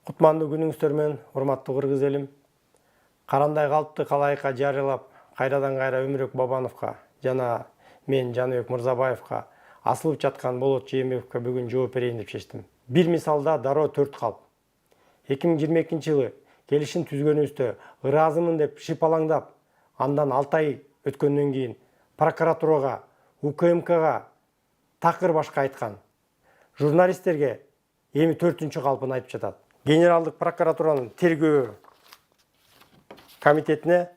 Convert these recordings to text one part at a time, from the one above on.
Кутмандуу күнүңүздөр менен, урматтуу кыргыз элим. Карандай калпты калайыкка жарыялап, кайрадан кайра Өмүрөк Бабановго жана мен Жаныбек Мырзабаевга асылып жаткан Болот Жээнбековго бүгүн жооп берейин деп чечтим. Бир мисалда дароо 4 калп. 2022-жылы келишим түзгөнүбүздө ыраазымын деп шипалаңдап, андан 6 ай өткөндөн кийин прокуратурага, УКМКга такыр башка айткан. Журналисттерге эми 4-чү калпын айтып жатат. Генералдык прокуратуранын тергөө комитетине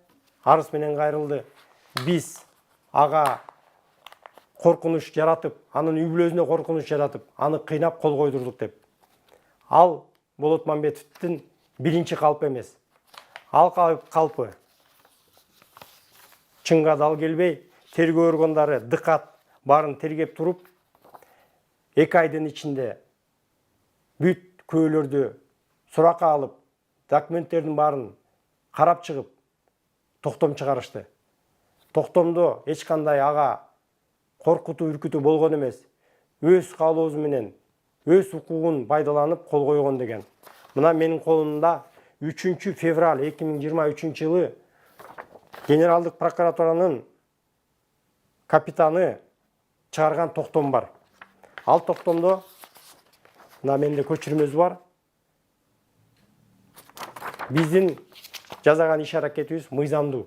арыз менен кайрылды. Биз ага коркунуч жаратып, анын үй бүлөсүнө коркунуч жаратып, аны кыйнап кол койдурдук деп. Ал Болот Мамбетовдун биринчи калпы эмес. Ал калпы чынга дал келбей, тергөө органдары дыкат барын тергеп туруп, 2 айдын ичинде бүт күбөлөрдү суракка алып, документтердин барын карап чыгып, токтом чыгарышты. Токтомдо эч кандай ага коркутуу, үркүтүү болгон эмес. Өз каалоосу менен, өз укугун пайдаланып кол койгон деген. Мына менин колумда 3 февраль 2023-жылы Генералдык прокуратуранын капитаны чыгарган токтом бар. Ал токтомдо мына менде көчүрмөсү бар. Биздин жасаган иш аракетибиз мыйзамдуу.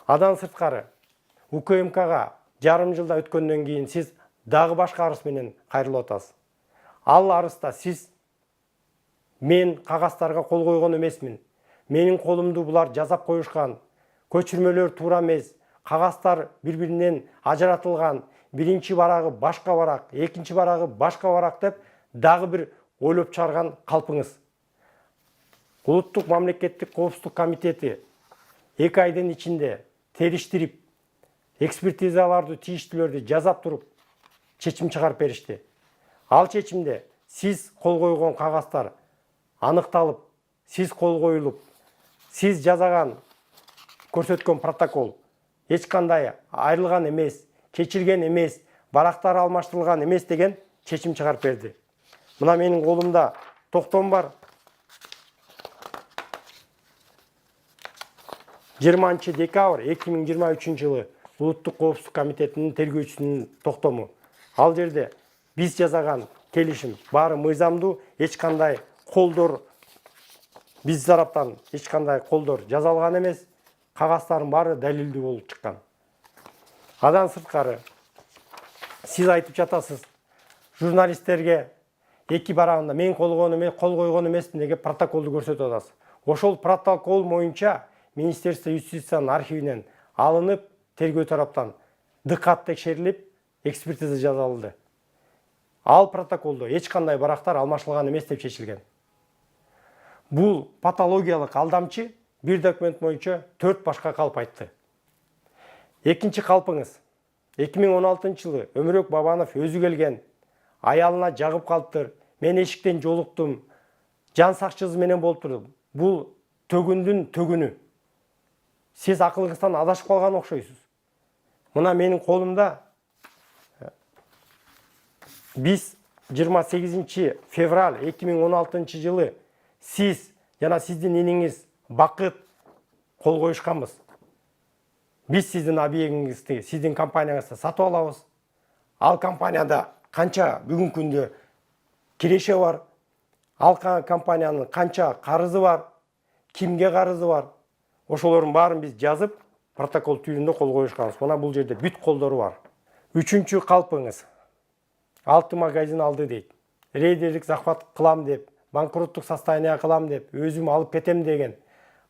Адан сырткары УКМКга жарым жылда өткөндөн кийин сиз дагы башка арыз менен кайрылып атасыз. Ал арызда сиз мен кагаздарга кол койгон эмесмин. Менин колумду булар жасап коюшкан. Көчүрмөлөр туура эмес. Кагаздар бири-биринен ажыратылган. Биринчи барагы башка барак, экинчи барагы башка барак деп дагы бир ойлоп чыгарган калпыңыз. Улуттук мамлекеттик коопсуздук комитети 2 айдын ичинде териштирип, экспертизаларды, тийиштүүлөрдү жасап туруп, чечим чыгарып беришти. Ал чечимде сиз кол койгон кагаздар аныкталып, сиз кол коюлуп, сиз жасаган, көрсөткөн протокол эч кандай айрылган эмес, кечирген эмес, барактар алмаштырылган эмес деген чечим чыгарып берди. Мына менин колумда токтом бар. 20 декабрь 2023-жылы Улуттук коопсуздук комитетинин тергөөчүсүнүн токтому. Ал жерде биз жасаган келишим баары мыйзамдуу, эч кандай колдор биз тараптан эч кандай колдор жасалган эмес, кагаздардын баары далилдүү болуп чыккан. Адан сырткары сиз айтып жатасыз, журналисттерге эки барагында мен кол койгон эмесмин деген протоколду көрсөтүп атасыз. Ошол протокол боюнча Министерство юстициянын архивинен алынып, тергөө тараптан дыкат текшерилип, экспертиза жасалды. Ал протоколдо эч кандай барактар алмашылган эмес деп чечилген. Бул патологиялык алдамчы бир документ боюнча 4 башка калп айтты. Экинчи калпыңыз 2016-жылы Өмүрөк Бабанов өзү келген, аялына жагып калыптыр, мен эшиктен жолуктум, жан сакчысы менен болуп турдум. Бул төгүндүн төгүнү. Сиз акылыңыздан адашып калган окшойсуз. Мына менин колумда биз 28 февраль 2016-жылы сиз жана сиздин иниңиз Бакыт кол коюшканбыз. Биз сиздин объектиңизди, сиздин компанияңызды сатып алабыз. Ал компанияда канча бүгүнкү күндө киреше бар, ал компаниянын канча карызы бар, кимге карызы бар. Ошолордун баарын биз жазып, протокол түрүндө кол коюшканбыз. Мына бул жерде бүт колдору бар. 3-чү калпыңыз 6 магазин алды дейт. Рейдерлик захват кылам деп, банкроттук состояние кылам деп, өзүм алып кетем деген.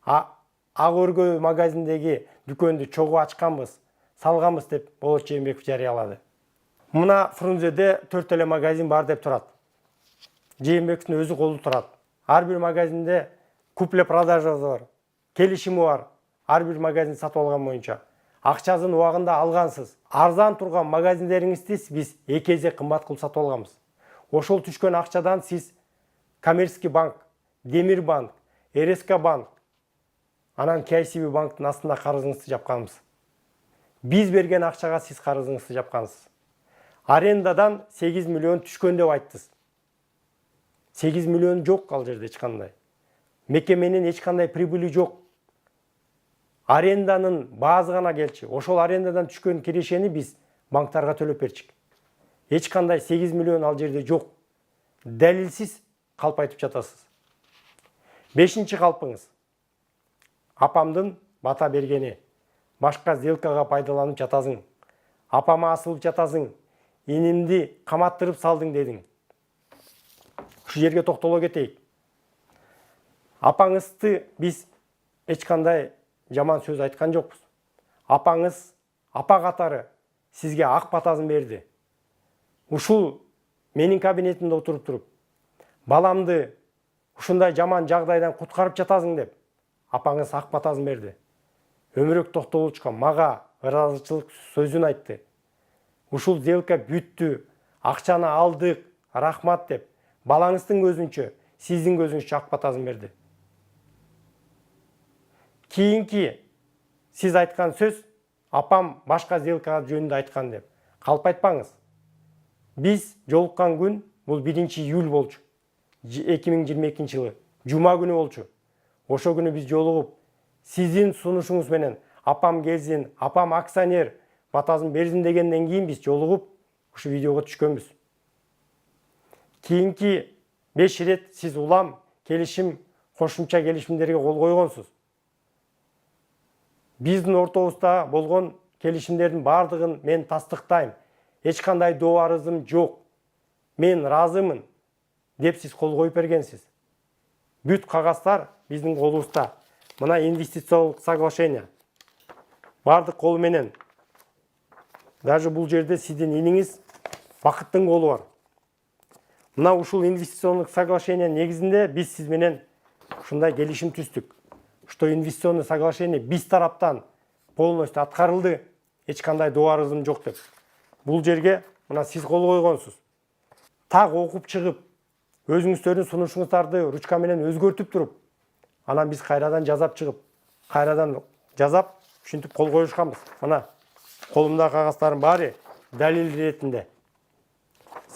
Ак өргө магазиндеги дүкөндү чогуу ачканбыз, салганбыз деп Болот Жээнбеков жарыялады. Мына Фрунзеде 4 эле магазин бар деп турат. Жээнбековдун өзү колу турат. Ар бир магазинде купле-продажасы бар, келишими бар. Ар бир магазин сатып алган боюнча. Акчасын убагында алгансыз. Арзан турган магазиндериңизди биз 2 эсе кымбат кылып сатып алганбыз. Ошол түшкөн акчадан сиз Коммерческий банк, Демир банк, РСК банк, анан KCB банктын астында карызыңызды жапканбыз. Биз берген акчага сиз карызыңызды жапкансыз. Арендадан 8 миллион түшкөн деп айттыңыз. 8 миллион жок ал жерде эч кандай. Мекеменин эч кандай прибыли жок. Аренданын баазы гана келчи. Ошол арендадан түшкөн кирешени биз банктарга төлөп берчик. Эч кандай 8 миллион ал жерде жок. Далилсиз калп айтып жатасыз. 5-чи калпыңыз. Апамдын бата бергени. Башка сделкага пайдаланып жатасың. Апама асылып жатасың. Инимди каматтырып салдың дедиң. Ушул жерге токтоло кетейик. Апаңызды биз эч кандай жаман сөз айткан жокпуз. Апаңыз апа катары сизге ак батасын берди. Ушул менин кабинетимде отуруп туруп, баламды ушундай жаман жагдайдан куткарып жатасың деп, апаңыз ак батасын берди. Өмүрөк Токтолучка мага ыраазычылык сөзүн айтты. Ушул сделка бүттү, акчаны алдык, рахмат деп, балаңыздын көзүнчө, сиздин көзүңүзчө ак батасын берди. Кийинки сиз айткан сөз, апам башка сделка жөнүндө айткан деп. Калп айтпаңыз. Биз жолуккан күн бул 1-июль болчу. 2022 жылы жума күнү болчу. Ошо күнү биз жолугуп, сиздин сунушуңуз менен апам келсин, апам акционер батасын берсин дегенден кийин биз жолугуп ушу видеого түшкөнбүз. Кийинки 5 рет сиз улам келишим, кошумча келишимдерге кол койгонсуз. Биздин ортобузда болгон келишимдердин бардыгын мен тастыктайм. Эч кандай доо арызым жок. Мен ыраазымын деп сиз кол коюп бергенсиз. Бүт кагаздар биздин колубузда. Мына инвестициялык соглашение. Бардык колу менен. Даже бул жерде сиздин иниңиз Бакыттын колу бар. Мына ушул инвестициондук соглашение негизинде биз сиз менен ушундай келишим түздүк. Что инвестиционный соглашение биз тараптан полностью аткарылды, эч кандай доо арызым жок деп. Бул жерге мына сиз кол койгонсуз. Так окуп чыгып, өзүңүздөрдүн сунушуңуздарды ручка менен өзгөртүп туруп, анан биз кайрадан жазап чыгып, кайрадан жазап, ушинтип кол коюшканбыз. Мына колумдагы кагаздарым баары далил иретинде.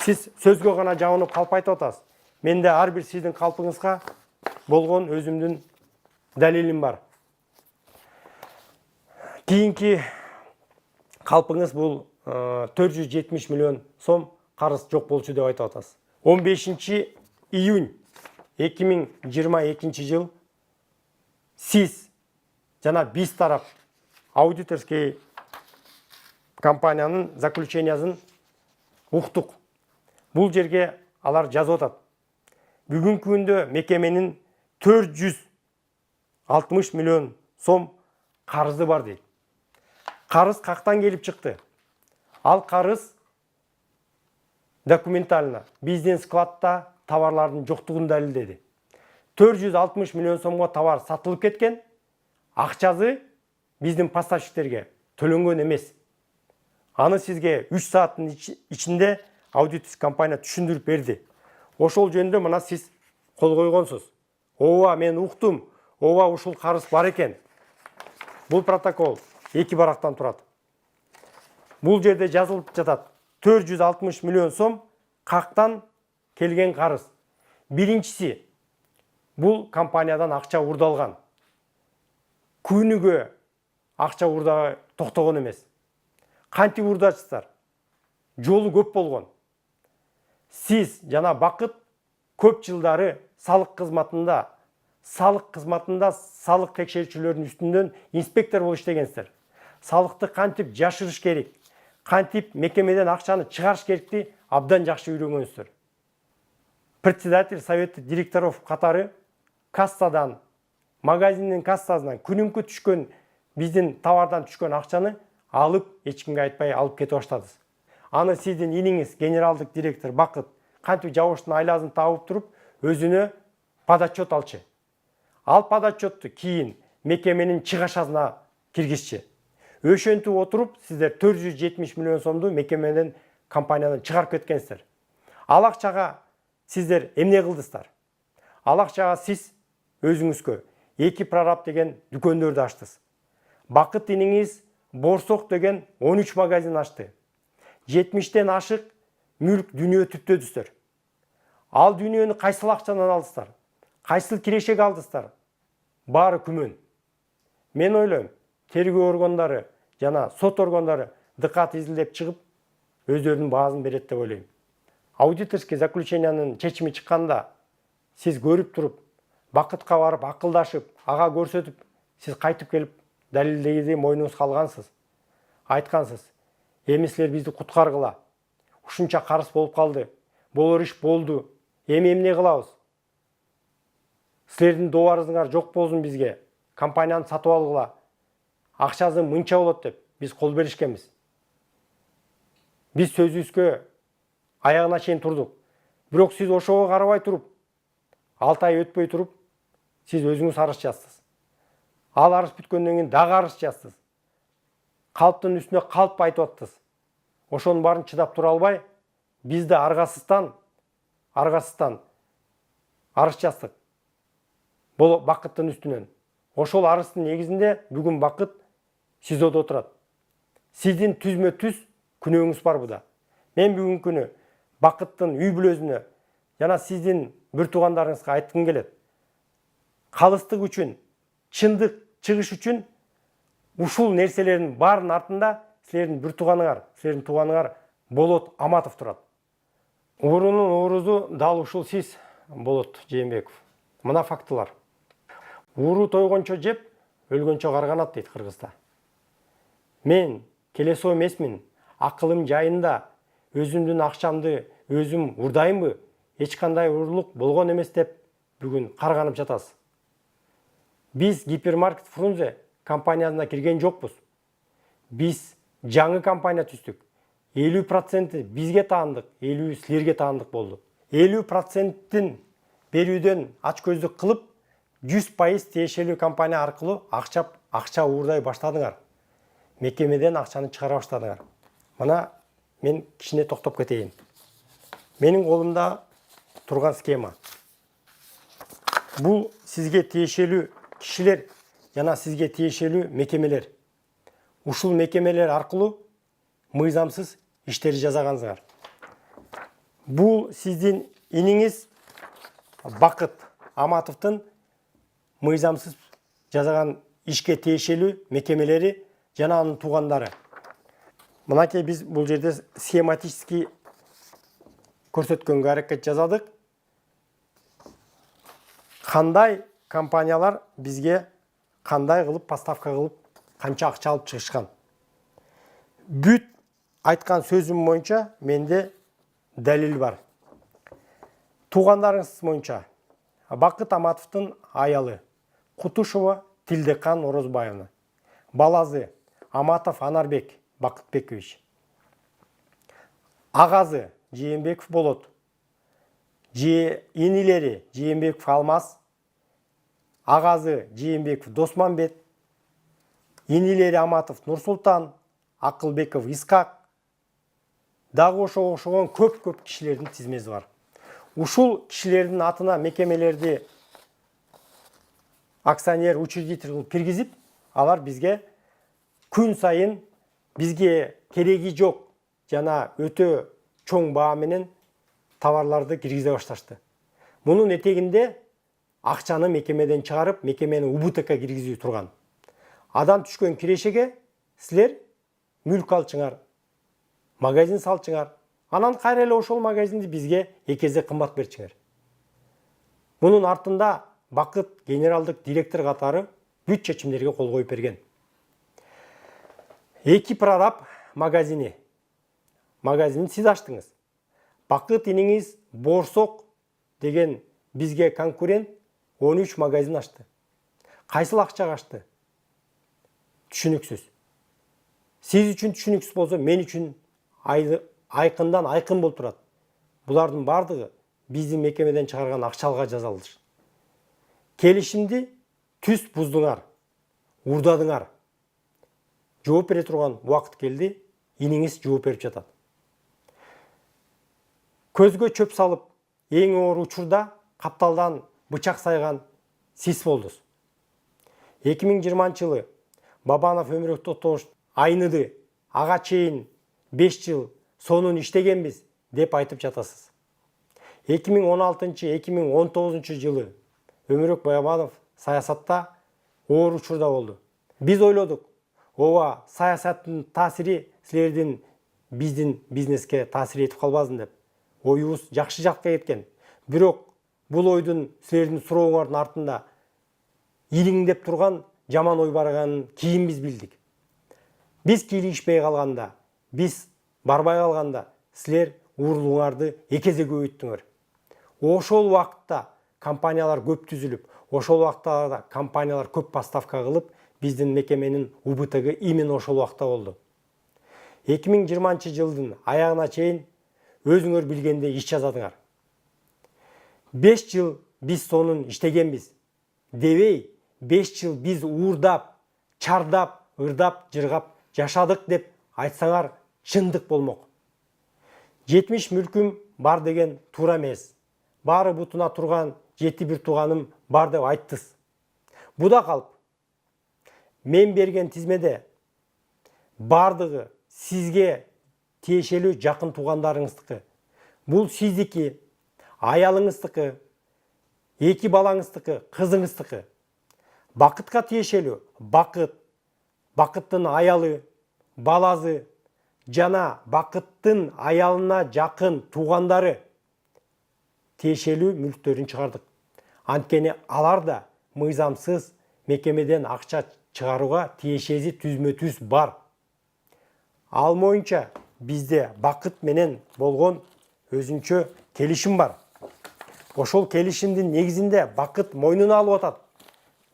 Сиз сөзгө гана жабынып калп айтып атасыз. Менде ар бир сиздин калпыңызга болгон өзүмдүн далилим бар. Кийинки калпыңыз бул 470 миллион сом карыз жок болчу деп айтып атасыз. 15 июнь 2022 жыл сиз жана биз тарап аудиторский компаниянын заключениясын уктук. Бул жерге алар жазып атат. Бүгүнкү күндө мекеменин 460 миллион сом карызы бар дейт. Карыз кактан келип чыкты? Ал карыз документально биздин складта товарлардын жоктугун далилдеди. 460 миллион сомго товар сатылып кеткен, акчасы биздин поставщиктерге төлөнгөн эмес. Аны сизге 3 сааттын ичинде аудиторский компания түшүндүрүп берди. Ошол жөнүндө мына сиз кол койгонсуз. Ооба, мен уктум. Ооба, ушул карыз бар экен. Бул протокол 2 барактан турат. Бул жерде жазылып жатат. 460 миллион сом кактан келген карыз. Биринчиси, бул компаниядан акча урдалган. Күнүгө акча урда токтогон эмес. Кантип урдачысыздар? Жолу көп болгон. Сиз жана Бакыт көп жылдары салык кызматында салык текшерүүчүлөрдүн үстүндөн инспектор болуп иштегенсиздер. Салыкты кантип жашырыш керек, кантип мекемеден акчаны чыгарыш керекти абдан жакшы үйрөнгөнсүздөр. Председатель совета директоров катары кассадан, магазиндин кассасынан күнүмкү түшкөн биздин товардан түшкөн акчаны алып, эч кимге айтпай алып кетип баштадыңыз. Аны сиздин иниңиз генералдык директор Бакыт кантип жабыштын айласын табып туруп, өзүнө подотчет алчы. Ал подотчетту кийин мекеменин чыгашасына киргизчи. Ошентип отуруп, сиздер 470 миллион сомду мекеменин компаниядан чыгарып кеткенсиздер. Ал акчага сиздер эмне кылдыңыздар? Ал акчага сиз өзүңүзгө 2 прораб деген дүкөндөрдү ачтыңыз. Бакыт иниңиз Борсок деген 13 магазин ачты. 70тен ашык мүлк дүнүйө түптөдүздөр. Ал дүйнөнү кайсыл акчадан алдыңыздар? Кайсыл кирешеге алдыңыздар? Баары күмөн. Мен ойлойм, тергөө органдары жана сот органдары дыкат изилдеп чыгып, өздөрүнүн баазын берет деп ойлойм. Аудиторский заключениянын чечими чыкканда сиз көрүп туруп, Бакытка барып акылдашып, ага көрсөтүп, сиз кайтып келип далилдеди мойнуңузга алгансыз. Айткансыз, эми силер бизди куткаргыла. Ушунча карыз болуп калды. Болор иш болду. Эми эмне кылабыз? Силердин добарыңыздар жок болсун бизге. Компанияны сатып алгыла. Акчасы мынча болот деп биз кол беришкенбиз. Биз сөзүбүзгө аягына чейин турдук. Бирок сиз ошого карабай туруп, 6 ай өтпөй туруп, сиз өзүңүз арыз жаздыңыз. Ал арыз бүткөндөн кийин дагы арыз жаздыңыз. Калптын үстүнө калп айтып аттыңыз. Ошонун баарын чыдап тура албай, биз да аргасыздан арыз жаздык. Бул Бакыттын үстүнөн. Ошол арыздын негизинде бүгүн Бакыт СИЗОдо отурат. Сиздин түзмө түз күнөөңүз бар буда. Мен бүгүнкү күнү Бакыттын үй бүлөсүнө жана сиздин бир туугандарыңызга айткым келет. Калыстык үчүн, чындык чыгыш үчүн ушул нерселердин баарынын артында силердин бир тууганыңар Болот Аматов турат. Уурунун уурузу дал ушул сиз, Болот Жээнбеков. Мына фактылар. Ууру тойгончо жеп, өлгөнчө карганат дейт кыргызда. Мен келесоо эмесмин, акылым жайында, өзүмдүн акчамды өзүм урдайымбы, эч кандай уурулук болгон эмес деп бүгүн карганып жатасыз. Биз гипермаркет Фрунзе компаниясына кирген жокпуз. Биз жаңы компания түздүк. 50% бизге таандык, 50% силерге таандык болду. 50%тин берүүдөн ачкөздүк кылып, 100% тиешелүү компания аркылуу акча уурдай баштадыңар. Мекемеден акчаны чыгара баштадыңар. Мына мен кичине токтоп кетейин. Менин колумда турган схема. Бул сизге тиешелүү кишилер жана сизге тиешелүү мекемелер. Ушул мекемелер аркылуу мыйзамсыз иштери жасаганыңар. Бул сиздин иниңиз Бакыт Аматовдун мыйзамсыз жасаган ишке тиешелүү мекемелери жана анын туугандары. Мынакей биз бул жерде схематически көрсөткөнгө аракет жасадык. Кандай компаниялар бизге кандай кылып поставка кылып, канча акча алып чыгышкан. Бүт айткан сөзүм боюнча менде далил бар. Туугандарыңыз боюнча Бакыт Аматовдун аялы Кутушева Тилдекан Орозбаевна, баласы Аматов Анарбек Бакытбекович, агазы Жээнбеков Болот, инилери Жээнбеков Алмаз, агазы Жээнбеков Досманбет, инилери Аматов Нурсултан, Акылбеков Искак, дагы ошого көп кишилердин тизмеси бар. Ушул кишилердин атына мекемелерди акционер учредитель кылып киргизип, алар бизге күн сайын бизге кереги жок жана өтө чоң баа менен товарларды киргизе башташты. Мунун этегинде акчаны мекемеден чыгарып, мекемени УБТК киргизүү турган. Адам түшкөн кирешеге силер мүлк алчыңар, магазин салчыңар, анан кайра эле ошол магазинди бизге экезе кымбат берчиңер. Мунун артында Бакыт генералдык директор катары бүт чечимдерге кол коюп берген. Эки прораб магазинин сиз ачтыңыз. Бакыт иниңиз Борсок деген бизге конкурент 13 магазин ачты. Кайсыл акчага ачты? Түшүнүксүз. Сиз үчүн түшүнүксүз болсо, мен үчүн айкындан айкын болуп турат. Булардын бардыгы биздин мекемеден чыгарган акчалга жазалдыр. Келишимди түз буздуңар, урдадыңар. Жооп бере турган убакыт келди, иниңиз жооп берип жатат. Көзгө чөп салып, эң оор учурда капталдан бычак сайган сиз болдуз. 2020 жылы Бабанов Өмүрөк Токтош айныды, ага чейин 5 жыл сонун иштегенбиз деп айтып жатасыз. 2016-2019 жылы Өмүрөк Байаманов саясатта оор учурда болду. Биз ойлодук, ооба саясаттын таасири силердин биздин бизнеске таасир этип калбасын деп. Оюбуз жакшы жакка кеткен. Бирок бул ойдун силердин сурооңордун артында илиңдеп турган жаман ой барганын кийин биз билдик. Биз кийлигишпей калганда, биз барбай калганда силер уурулуңарды эки эсе көбөйттүңөр. Ошол убакытта компаниялар көп түзүлүп, ошол убакыттарда компаниялар көп поставка кылып, биздин мекеменин убытыгы именно ошол убакта болду. 2020 жылдын аягына чейин өзүңөр билгендей иш жасадыңар. 5 жыл биз сонун иштегенбиз. Дебей, 5 жыл биз уурдап, чардап, ырдап, жыргап жашадык деп айтсаңар чындык болмок. 70 мүлкүм бар деген туура эмес. Баары бутуна турган 7 тууганым бар деп айттыз. Буда калып, мен берген тизмеде бардыгы сизге тиешелүү жакын туугандарыңыздыкы. Бул сиздики, аялыңыздыкы, 2 балаңыздыкы, кызыңыздыкы. Бакытка тиешелүү бакыттын аялы, баласы жана бакыттын аялына жакын туугандары тиешелүү мүлктөрүн чыгардык. Анткени алар да мыйзамсыз мекемеден акча чыгарууга тиешеси түзмө-түз бар. Ал боюнча бизде бакыт менен болгон өзүнчө келишим бар. Ошол келишимдин негизинде бакыт мойнуна алып атат.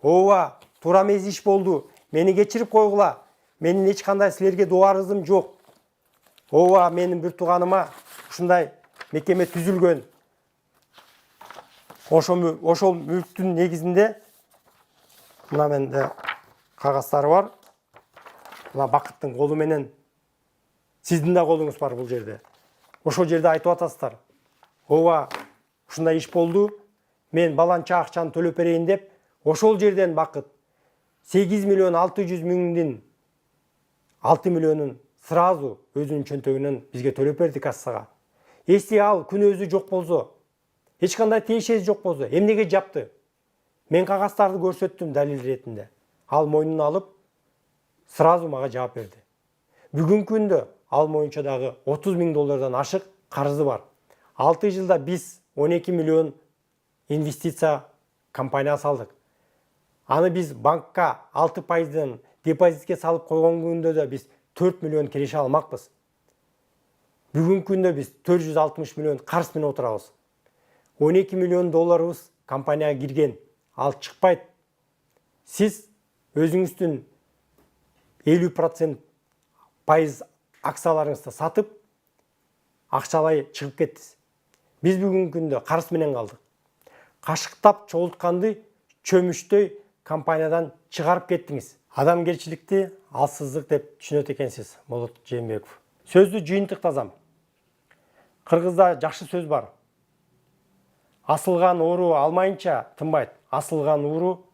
Ооба, туура эмес иш болду. Мени кечирип койгула. Менин эч кандай силерге дуарызым жок. Ооба, менин бир тууганыма ушундай мекеме түзүлгөн. Ошол мүлктүн негизинде мына менде кагаздары бар. Мына бакыттын колу менен сиздин да колуңуз бар бул жерде. Ошол жерде айтып атасыздар. Ооба, ушундай иш болду. Мен баланча акчаны төлөп берейин деп, ошол жерден бакыт 8.600.000 6 миллионун сразу өзүнүн чөнтөгүнөн бизге төлөп берди кассага. Эси ал күн өзү жок болсо, эч кандай тиешеси жок болсо, эмнеге жапты? Мен кагаздарды көрсөттүм далил ретинде. Ал мойнуна алып, сразу мага жооп берди. Бүгүнкү күндө ал боюнча дагы $30.000 ашык карызы бар. 6 жылда биз 12 миллион инвестиция компания салдык. Аны биз банкка 6%дан депозитке салып койгон күндө да биз 4 миллион киреше алмакпыз. Бүгүнкү күндө биз 460 миллион карыз менен отурабыз. 12 миллион долларыбыз компанияга кирген, ал чыкпайт. Сиз өзүңүздүн 50% акцияларыңызды сатып, акчалай чыгып кеттиз. Биз бүгүнкү күндө карыз менен калдык. Кашыктап чогултканды чөмүчтөй компаниядан чыгарып кеттиңиз. Адамгерчиликти алсыздык деп түшүнөт экенсиз, Болот Жээнбеков. Сөздү жыйынтыктасам. Кыргызда жакшы сөз бар. Асылган оору алмайынча тынбайт, асылган ууру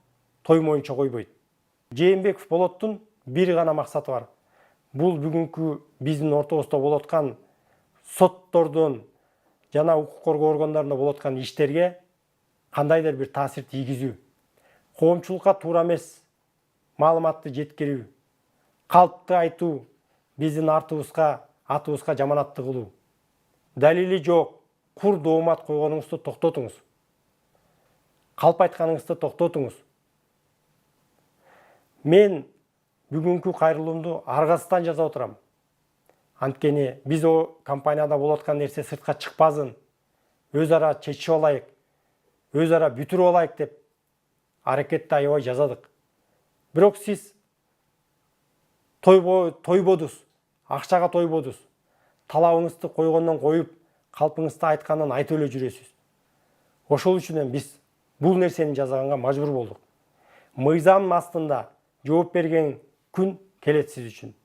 тоймоюнча койбойт. Жээнбеков Болоттун бир гана максаты бар. Бул бүгүнкү биздин ортобузда болуп аткан соттордон жана укук коргоо органдарында болуп аткан иштерге кандайдыр бир таасир тийгизүү. Коомчулукка туура эмес маалыматты жеткирүү, калпты айтуу, биздин атыбызга жаманатты кылуу. Далили жок, кур доомат койгонуңузду токтотуңуз. Калп айтканыңызды токтотуңуз. Мен бүгүнкү кайрылуумду аргасыздан жасап отурам. Анткени биз о компанияда болуп аткан нерсе сыртка чыкпасын, өз ара чечип алайык, өз ара бүтүрүп алайык деп аракетти аябай жасадык. Бирок сиз тойбодуз, акчага тойбодуз. Талабыңызды койгондон коюп, калпыңызды айткандан айтып эле жүрөсүз. Ошол үчүн биз бул нерсени жасаганга мажбур болдук. Мыйзамдын астында жооп берген күн келет сиз үчүн.